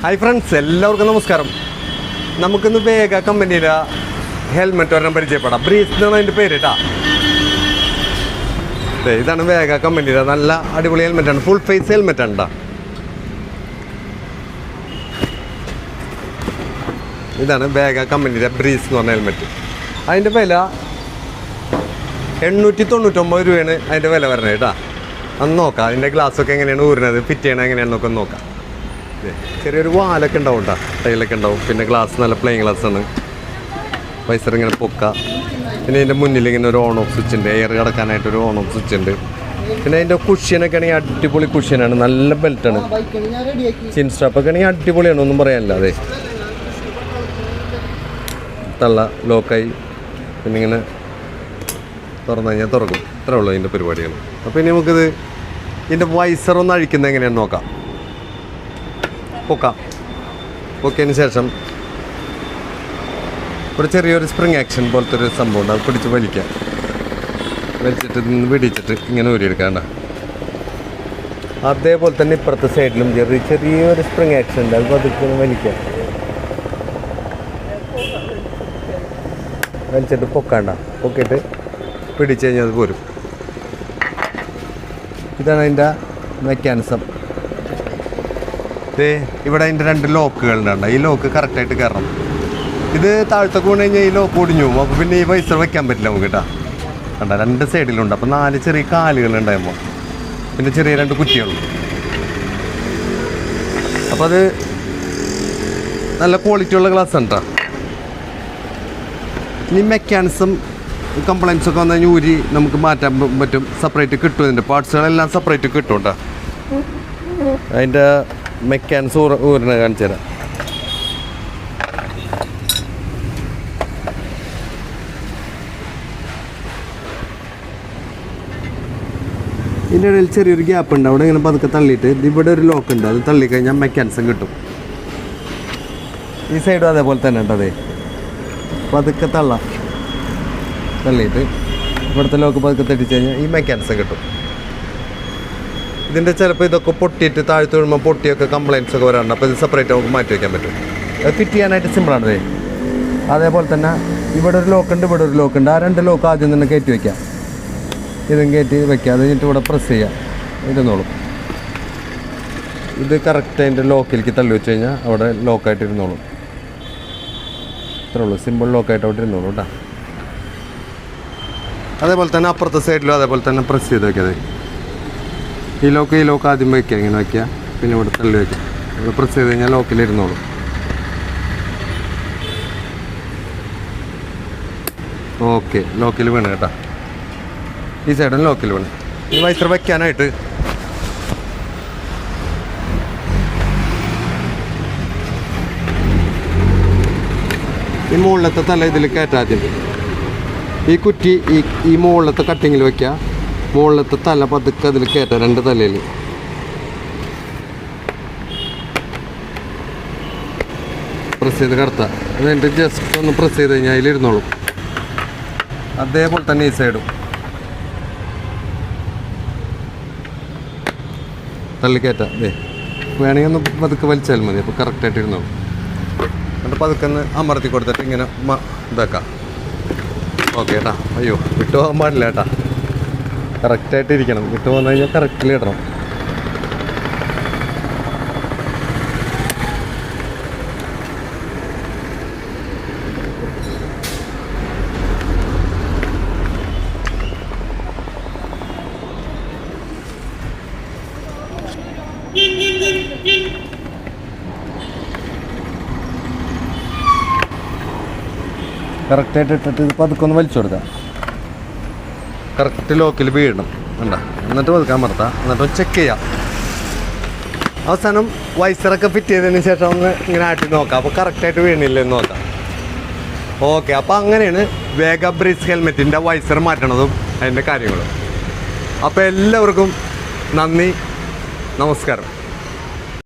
Hi friends, എല്ലാവർക്കും നമസ്കാരം. നമുക്കിന്ന് വേഗ കമ്പനിയിലെ ഹെൽമെറ്റ് ഒരെണ്ണം പരിചയപ്പെടാം. ബ്രീസ് എന്നാണ് അതിൻ്റെ പേര് കേട്ടോ. ഇതാണ് വേഗ കമ്പനിയിലെ നല്ല അടിപൊളി ഹെൽമെറ്റാണ്. ഫുൾ ഫേസ് ഹെൽമെറ്റാണ് കേട്ടോ. ഇതാണ് വേഗ കമ്പനിയുടെ ബ്രീസ് എന്ന് പറഞ്ഞ ഹെൽമെറ്റ്. അതിൻ്റെ വില 899 രൂപയാണ് അതിൻ്റെ വില വരുന്നത് കേട്ടോ. അന്ന് നോക്കാം അതിൻ്റെ ഗ്ലാസ്സൊക്കെ എങ്ങനെയാണ് ഊരുന്നത്, ഫിറ്റ് ചെയ്യണത് എങ്ങനെയാണെന്നൊക്കെ ഒന്ന് നോക്കാം. ചെറിയൊരു വാലൊക്കെ ഉണ്ടാവും കേട്ടോ, ടൈലൊക്കെ ഉണ്ടാവും. പിന്നെ ഗ്ലാസ് നല്ല പ്ലെയിൻ ഗ്ലാസ്സാണ്. വൈസർ ഇങ്ങനെ പൊക്കുക. പിന്നെ അതിൻ്റെ മുന്നിൽ ഇങ്ങനെ ഒരു ഓൺ ഓഫ് സ്വിച്ച് ഉണ്ട്, എയർ കിടക്കാനായിട്ടൊരു ഓൺ ഓഫ് സ്വിച്ച് ഉണ്ട്. പിന്നെ അതിൻ്റെ കുഷ്യനൊക്കെ ആണെങ്കിൽ അടിപൊളി കുഷ്യനാണ്, നല്ല ബെൽറ്റാണ്. ചിൻ സ്ട്രാപ്പൊക്കെ ആണെങ്കിൽ അടിപൊളിയാണ്, ഒന്നും പറയാനില്ല. അതെ, തള്ള ലോക്കായി പിന്നെ ഇങ്ങനെ തുറന്നു കഴിഞ്ഞാൽ തുറക്കും. ഇത്രേ ഉള്ളൂ അതിൻ്റെ പരിപാടികൾ. അപ്പോൾ ഇനി നമുക്കിത് ഇതിൻ്റെ വൈസറൊന്ന് അഴിക്കുന്നത് എങ്ങനെയാണെന്ന് നോക്കാം. പൊക്കിയതിന് ശേഷം ഒരു ചെറിയൊരു സ്പ്രിങ് ആക്ഷൻ പോലത്തെ ഒരു സംഭവം ഉണ്ട്, അത് പിടിച്ച് വലിച്ചിട്ട് നിന്ന് പിടിച്ചിട്ട് ഇങ്ങനെ ഊരിയെടുക്കാണ്ട. അതേപോലെ തന്നെ ഇപ്പുറത്തെ സൈഡിലും ചെറിയൊരു സ്പ്രിങ് ആക്ഷൻ ഉണ്ട്, അത് പതുക്കെ വലിച്ചിട്ട് പൊക്കിയിട്ട് പിടിച്ച് കഴിഞ്ഞാൽ അത് പോരും. ഇതാണ് അതിൻ്റെ മെക്കാനിസം. ഇവിടെ അതിൻ്റെ 2 ലോക്കുകളുണ്ട്. ഈ ലോക്ക് കറക്റ്റായിട്ട് കയറണം. ഇത് താഴത്തൊക്കെ വീണ് കഴിഞ്ഞാൽ ഈ ലോക്ക് ഒടിഞ്ഞു പോകും. അപ്പോൾ പിന്നെ ഈ പൈസ വയ്ക്കാൻ പറ്റില്ല നമുക്ക് കേട്ടോ. കണ്ട 2 സൈഡിലുണ്ട്. അപ്പോൾ 4 ചെറിയ കാലുകളുണ്ടാകുമ്പോൾ പിന്നെ ചെറിയ 2 കുറ്റികളും. അപ്പോൾ അത് നല്ല ക്വാളിറ്റിയുള്ള ഗ്ലാസ് ആണ് കേട്ടോ. ഇനി മെക്കാനിസം കംപ്ലൈൻസൊക്കെ വന്നു കഴിഞ്ഞാൽ ഊരി നമുക്ക് മാറ്റാൻ പറ്റും. സെപ്പറേറ്റ് കിട്ടും, ഇതിൻ്റെ പാർട്സുകളെല്ലാം സെപ്പറേറ്റ് കിട്ടും കേട്ടോ. അതിൻ്റെ മെക്കാനിസം ഊരിനെ കാണിച്ചു തരാം. ഇതിൻ്റെ ഇടയിൽ ചെറിയൊരു ഗ്യാപ്പ് ഉണ്ട്, അവിടെ ഇങ്ങനെ പതുക്കെ തള്ളിയിട്ട് ഇവിടെ ഒരു ലോക്ക് ഉണ്ട്, അത് തള്ളിക്കഴിഞ്ഞാൽ മെക്കാനിസം കിട്ടും. ഈ സൈഡും അതേപോലെ തന്നെ ഉണ്ട്. അതെ, പതുക്കെ തള്ളിയിട്ട് ഇവിടുത്തെ ലോക്ക് പതുക്കെ തെറ്റിച്ച് കഴിഞ്ഞാൽ ഈ മെക്കാനിസം കിട്ടും. ഇതിൻ്റെ ചിലപ്പോൾ ഇതൊക്കെ പൊട്ടിയിട്ട് താഴ്ത്തു വീഴുമ്പോൾ പൊട്ടിയൊക്കെ കംപ്ലൈൻറ്റ്സ് ഒക്കെ വരാറുണ്ട്. അപ്പോൾ ഇത് സെപ്പറേറ്റ് നമുക്ക് മാറ്റി വയ്ക്കാൻ പറ്റും. അത് ഫിറ്റ് ചെയ്യാനായിട്ട് സിമ്പിളാണ്. അതേപോലെ തന്നെ ഇവിടെ ഒരു ലോക്കുണ്ട്, ഇവിടെ ഒരു ലോക്കുണ്ട്. ആ 2 ലോക്ക് ആദ്യം തന്നെ കയറ്റി വയ്ക്കാം. ഇതും കയറ്റി വയ്ക്കുക. അത് കഴിഞ്ഞിട്ട് ഇവിടെ പ്രസ് ചെയ്യുക, ഇരുന്നോളും. ഇത് കറക്റ്റ് അതിൻ്റെ ലോക്കിലേക്ക് തള്ളി വെച്ച് കഴിഞ്ഞാൽ അവിടെ ലോക്കായിട്ട് ഇരുന്നോളും. ഇത്രേ ഉള്ളൂ, സിമ്പിൾ ലോക്കായിട്ട് അവിടെ ഇരുന്നോളൂ കേട്ടോ. അതേപോലെ തന്നെ അപ്പുറത്തെ സൈഡിലും അതേപോലെ തന്നെ പ്രസ് ചെയ്ത് വയ്ക്കാതെ. ഈ ലോക്ക് ആദ്യം വയ്ക്കുക, ഇങ്ങനെ വയ്ക്കുക, പിന്നെ ഇവിടെ തള്ളി വയ്ക്കുക. ഇവിടെ പ്രസ് ചെയ്ത് കഴിഞ്ഞാൽ ലോക്കിലിരുന്നോളും. ഓക്കെ, ലോക്കിൽ വീണ് കേട്ടോ. ഈ സൈഡും ലോക്കിൽ വീണ്. ഈ വൈസർ വയ്ക്കാനായിട്ട് ഈ മുകളിലത്തെ തല ഇതിൽ കയറ്റാദ്യം. ഈ കുറ്റി ഈ മുകളിലത്തെ കട്ടിങ്ങിൽ വയ്ക്കുക. മുകളിലത്തെ തല പതുക്കെ അതിൽ കയറ്റാം, 2 തലയിൽ. പ്രസ് ചെയ്ത് കടത്താം. അതുകഴിഞ്ഞിട്ട് ജസ്റ്റ് ഒന്ന് പ്രസ് ചെയ്ത് കഴിഞ്ഞാൽ അതിലിരുന്നോളും. അതേപോലെ തന്നെ ഈ സൈഡും തള്ളിക്കയറ്റാം. വേണമെങ്കിൽ ഒന്ന് പതുക്കെ വലിച്ചാൽ മതി, അപ്പോൾ കറക്റ്റായിട്ട് ഇരുന്നോളും. എന്നിട്ട് പതുക്കെ ഒന്ന് അമർത്തി കൊടുത്തിട്ട് ഇങ്ങനെ ഇതാക്കാം. ഓക്കെ കേട്ടോ. അയ്യോ, വിട്ടു പോകാൻ പാടില്ല കേട്ടോ, കറക്റ്റായിട്ട് ഇരിക്കണം. വിട്ടു പോകാൻ കഴിഞ്ഞാൽ കറക്റ്റിൽ ഇടണം. കറക്റ്റായിട്ട് ഇട്ടിട്ട് ഇത് പതുക്കെ ഒന്ന് വലിച്ചു കൊടുക്കാം. കറക്റ്റ് ലോക്കിൽ വീഴണം വേണ്ട. എന്നിട്ട് പതുക്കെ അമർത്താം. എന്നിട്ട് ചെക്ക് ചെയ്യാം. അവസാനം വൈസറൊക്കെ ഫിറ്റ് ചെയ്തതിന് ശേഷം ഒന്ന് ഇങ്ങനെ ആട്ടി നോക്കാം, അപ്പോൾ കറക്റ്റായിട്ട് വീണില്ലെന്ന് നോക്കാം. ഓക്കെ, അപ്പോൾ അങ്ങനെയാണ് വേഗ ബ്രീസ് ഹെൽമെറ്റിൻ്റെ വൈസർ മാറ്റണതും അതിൻ്റെ കാര്യങ്ങളും. അപ്പോൾ എല്ലാവർക്കും നന്ദി, നമസ്കാരം.